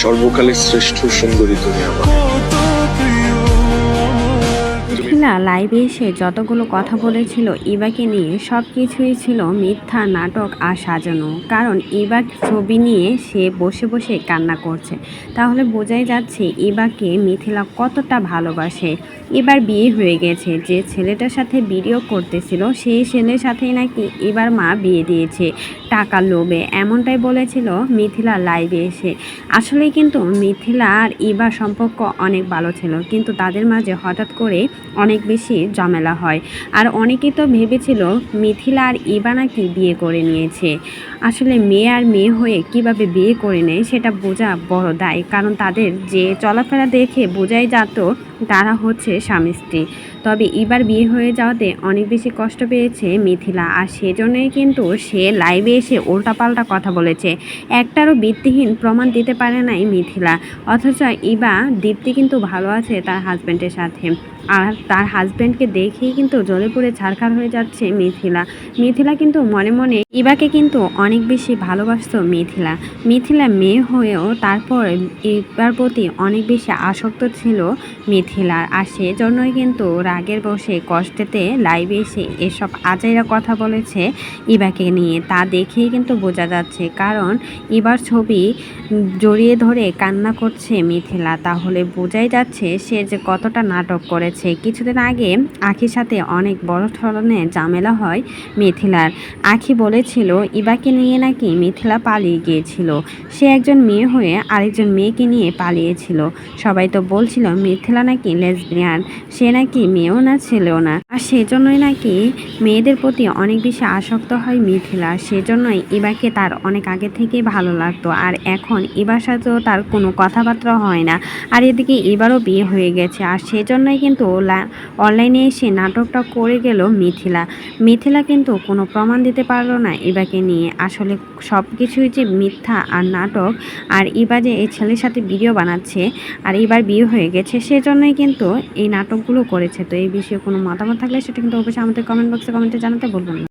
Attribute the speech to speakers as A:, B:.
A: সর্বকালের শ্রেষ্ঠ সুন্দরী তুমি আমার।
B: মিথিলা লাইভে এসে যতগুলো কথা বলেছিল ইবাকে নিয়ে সব কিছুই ছিল মিথ্যা নাটক আর সাজানো। কারণ ইবা ছবি নিয়ে সে বসে বসে কান্না করছে, তাহলে বোঝাই যাচ্ছে ইবাকে মিথিলা কতটা ভালোবাসে। এবার বিয়ে হয়ে গেছে, যে ছেলেটার সাথে ভিডিও করতেছিল সেই ছেলের সাথেই নাকি এবার মা বিয়ে দিয়েছে টাকার লোভে, এমনটাই বলেছিল মিথিলা লাইভে এসে। আসলেই কিন্তু মিথিলা আর ইবার সম্পর্ক অনেক ভালো ছিল, কিন্তু তাদের মাঝে হঠাৎ করে অনেক বেশি ঝামেলা হয়। আর অনেকেই তো ভেবেছিল মিথিলা আর ইবা নাকি বিয়ে করে নিয়েছে। আসলে মেয়ে আর মেয়ে হয়ে কিভাবে বিয়ে করে নেয় সেটা বোঝা বড় দায়, কারণ তাদের যে চলাফেরা দেখে বোঝাই যেত তারা হচ্ছে স্বামী স্ত্রী। তবে এবার বিয়ে হয়ে যাওয়াতে অনেক বেশি কষ্ট পেয়েছে মিথিলা, আর সেজন্যই কিন্তু সে লাইভে এসে উল্টাপাল্টা কথা বলেছে। একটারও ভিত্তিহীন প্রমাণ দিতে পারে নাই মিথিলা। অথচ ইবা দীপ্তি কিন্তু ভালো আছে তার হাজব্যান্ডের সাথে, আর তার হাজব্যান্ডকে দেখেই কিন্তু জ্বলে পুড়ে ছারখার হয়ে যাচ্ছে মিথিলা। মিথিলা কিন্তু মনে মনে ইবাকে কিন্তু অনেক বেশি ভালোবাসতো মিথিলা। মিথিলা মেয়ে হয়েও তারপর ইবার প্রতি অনেক বেশি আসক্ত ছিল মিথিলার, আর সেজন্যই কিন্তু রাগের বসে কষ্টেতে লাইভে এসে এসব আজাইরা কথা বলেছে ইবাকে নিয়ে। তা দেখেই কিন্তু বোঝা যাচ্ছে, কারণ ইবার ছবি জড়িয়ে ধরে কান্না করছে মিথিলা, তাহলে বোঝাই যাচ্ছে সে যে কতটা নাটক করেছে। কিছুদিন আগে আখির সাথে অনেক বড় ধরনের ঝামেলা হয় মিথিলার। আখি বলেছিল ইবাকে নিয়ে নাকি মিথিলা পালিয়ে গিয়েছিল, সে একজন মেয়ে হয়ে আরেকজন মেয়েকে নিয়ে পালিয়েছিল। সবাই তো বলছিল মিথিলা নাকি লেসবিয়ান, সে নাকি মেয়েও না ছেলেও না, আর সেজন্যই নাকি মেয়েদের প্রতি অনেক বেশি আসক্ত হয় মিথিলা। সেজন্যই ইবাকে তার অনেক আগে থেকেই ভালো লাগতো, আর এখন ইবার সাথেও তার কোনো কথাবার্তা হয় না। আর এদিকে এবারও বিয়ে হয়ে গেছে, আর সেজন্যই কিন্তু অনলাইনে এসে নাটকটা করে গেল মিথিলা। মিথিলা কিন্তু কোনো প্রমাণ দিতে পারলো না ইবাকে নিয়ে। আসলে সব কিছুই যে মিথ্যা আর নাটক, আর ইবা যে এই ছেলের সাথে ভিডিও বানাচ্ছে আর এবার বিয়ে হয়ে গেছে, সেজন্যই কিন্তু এই নাটকগুলো করেছে। তো এই বিষয়ে কোনো মতামত থাকলে সেটা কিন্তু অবশ্যই আমাদের কমেন্ট বক্সে কমেন্টে জানাতে বলবেন না।